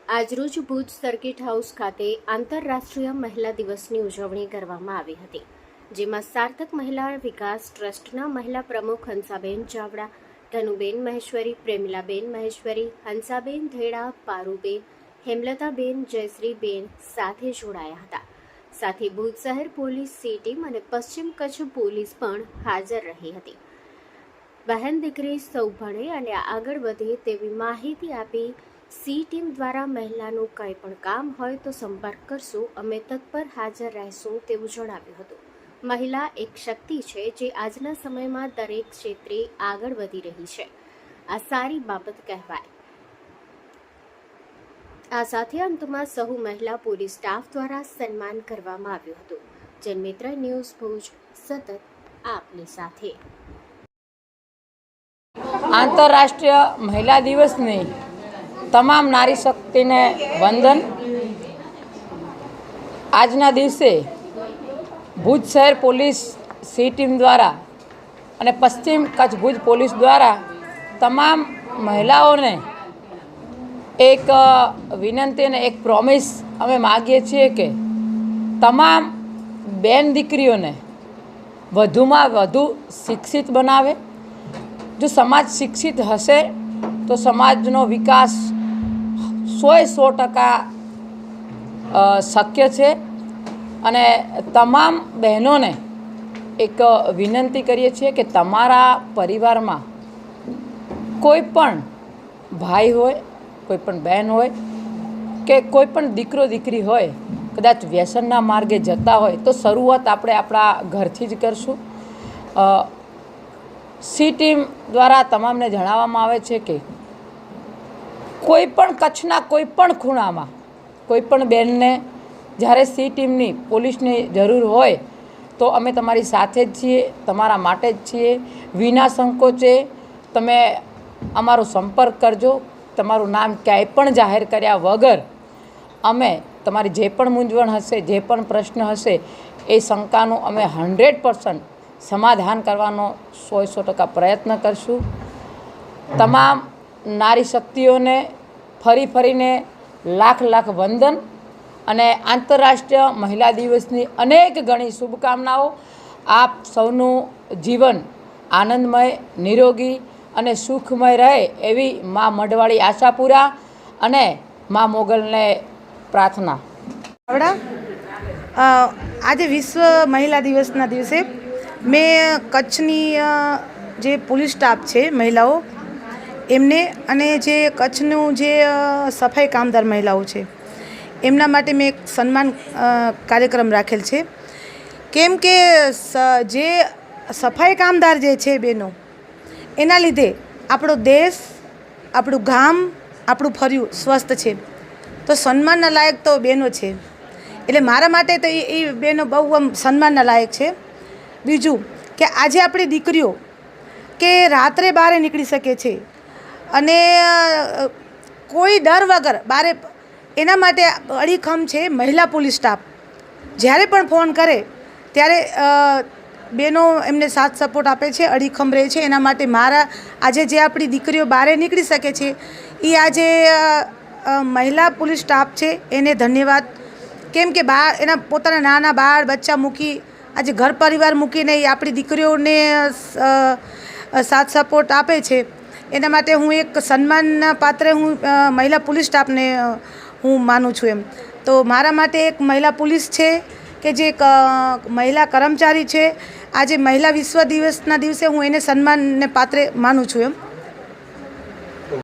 આજરોજ Bhuj circuit house ખાતે આંતરરાષ્ટ્રીય મહિલા દિવસની ઉજવણી કરવામાં આવી હતી, જેમાં સાર્થક મહિલા વિકાસ ટ્રસ્ટના મહિલા પ્રમુખ હંસાબેન ચાવડા, ધનુબેન મહેશ્વરી, પ્રેમિલાબેન મહેશ્વરી, હંસાબેન ધેડા, પારુબેન, હેમલતાબેન, જયશ્રીબેન સાથે જોડાયા હતા. સાથે ભુજ શહેર પોલીસ સી ટીમ અને પશ્ચિમ કચ્છ પોલીસ પણ હાજર રહી હતી. બહેન દીકરી સૌ ભણે અને આગળ વધે તેવી માહિતી આપી સી ટીમ દ્વારા મહિલાનું કંઈ પણ કામ હોય તો સંપર્ક કરશું, અમે તત્પર હાજર રહેશું તેવું જણાવ્યું હતું. મહિલા એક શક્તિ છે જે આજના સમયમાં દરેક ક્ષેત્રે આગળ વધી રહી છે. આ સારી બાબત કહેવાય. આ સાથે અંતમાં સહુ મહિલા પોલીસ સ્ટાફ દ્વારા સન્માન કરવામાં આવ્યું હતું. જનમિત્ર ન્યૂઝ ભુજ સતત આપની સાથે. આંતરરાષ્ટ્રીય મહિલા દિવસની તમામ નારી શક્તિને વંદન. આજના દિવસે ભુજ શહેર પોલીસ સી ટીમ દ્વારા અને પશ્ચિમ કચ્છ ભુજ પોલીસ દ્વારા તમામ મહિલાઓને એક વિનંતી અને એક પ્રોમિસ અમે માગીએ છીએ કે તમામ બેન દીકરીઓને વધુમાં વધુ શિક્ષિત બનાવે. જો સમાજ શિક્ષિત હશે તો સમાજનો વિકાસ 100% શક્ય છે. અને તમામ બહેનોને એક વિનંતી કરીએ છીએ કે તમારા પરિવારમાં કોઈ પણ ભાઈ હોય, કોઈ પણ બહેન હોય કે કોઈ પણ દીકરો દીકરી હોય, કદાચ વ્યસનના માર્ગે જતા હોય તો શરૂઆત આપણે આપણા ઘરથી જ કરશું. સી ટીમ દ્વારા તમામને જણાવવામાં આવે છે કે કોઈ પણ કચ્છના કોઈ પણ ખૂણામાં કોઈ પણ બહેનને જ્યારે સી ટીમની પોલીસની જરૂર હોય તો અમે તમારી સાથે જ છીએ, તમારા માટે જ છીએ. વિના સંકોચે તમે અમારો સંપર્ક કરજો. તમારું નામ ક્યાંય પણ જાહેર કર્યા વગર અમે તમારી જે પણ મૂંઝવણ હશે, જે પણ પ્રશ્ન હશે એ શંકાનું અમે 100% સમાધાન કરવાનો 100% પ્રયત્ન કરશું. તમામ નારી શક્તિઓને ફરીને લાખ વંદન અને આંતરરાષ્ટ્રીય મહિલા દિવસની અનેક ઘણી શુભકામનાઓ. આપ સૌનું જીવન આનંદમય, નિરોગી અને સુખમય રહે એવી મા મઢવાળી આશાપુરા અને મા મોગલને પ્રાર્થના. આજે વિશ્વ મહિલા દિવસના દિવસે મેં કચ્છની જે પોલીસ સ્ટાફ છે મહિલાઓ એમને અને જે કચ્છનું જે સફાઈ કામદાર મહિલાઓ છે એમના માટે મેં એક સન્માન કાર્યક્રમ રાખેલ છે. કેમ કે જે સફાઈ કામદાર જે છે બહેનો, એના લીધે આપણો દેશ, આપણું ગામ, આપણું ફર્યું સ્વસ્થ છે. તો સન્માનના લાયક તો બહેનો છે. એટલે મારા માટે તો એ બહેનો બહુ આમ સન્માનના લાયક છે. બીજું કે આજે આપણી દીકરીઓ કે રાત્રે બહાર નીકળી શકે છે અને કોઈ ડર વગર બહાર, એના માટે અડીખમ છે મહિલા પોલીસ સ્ટાફ. જ્યારે પણ ફોન કરે ત્યારે બહેનો એમને સાથ સપોર્ટ આપે છે, અડીખમ રહે છે. એના માટે મારા આજે જે આપણી દીકરીઓ બહાર નીકળી શકે છે એ આજે મહિલા પોલીસ સ્ટાફ છે એને ધન્યવાદ. કેમ કે એના પોતાના નાના બાળ બચ્ચા મૂકી આજે ઘર પરિવાર મૂકીને એ આપણી દીકરીઓને સાથ સપોર્ટ આપે છે. એના માટે હું એક સન્માનના પાત્ર મહિલા પોલીસ સ્ટાફને હું માનું છું. તો મારા માટે એક મહિલા પોલીસ છે કે જે મહિલા કર્મચારી છે. આજે મહિલા વિશ્વ દિવસના દિવસે હું એને સન્માનને પાત્ર માનું છું.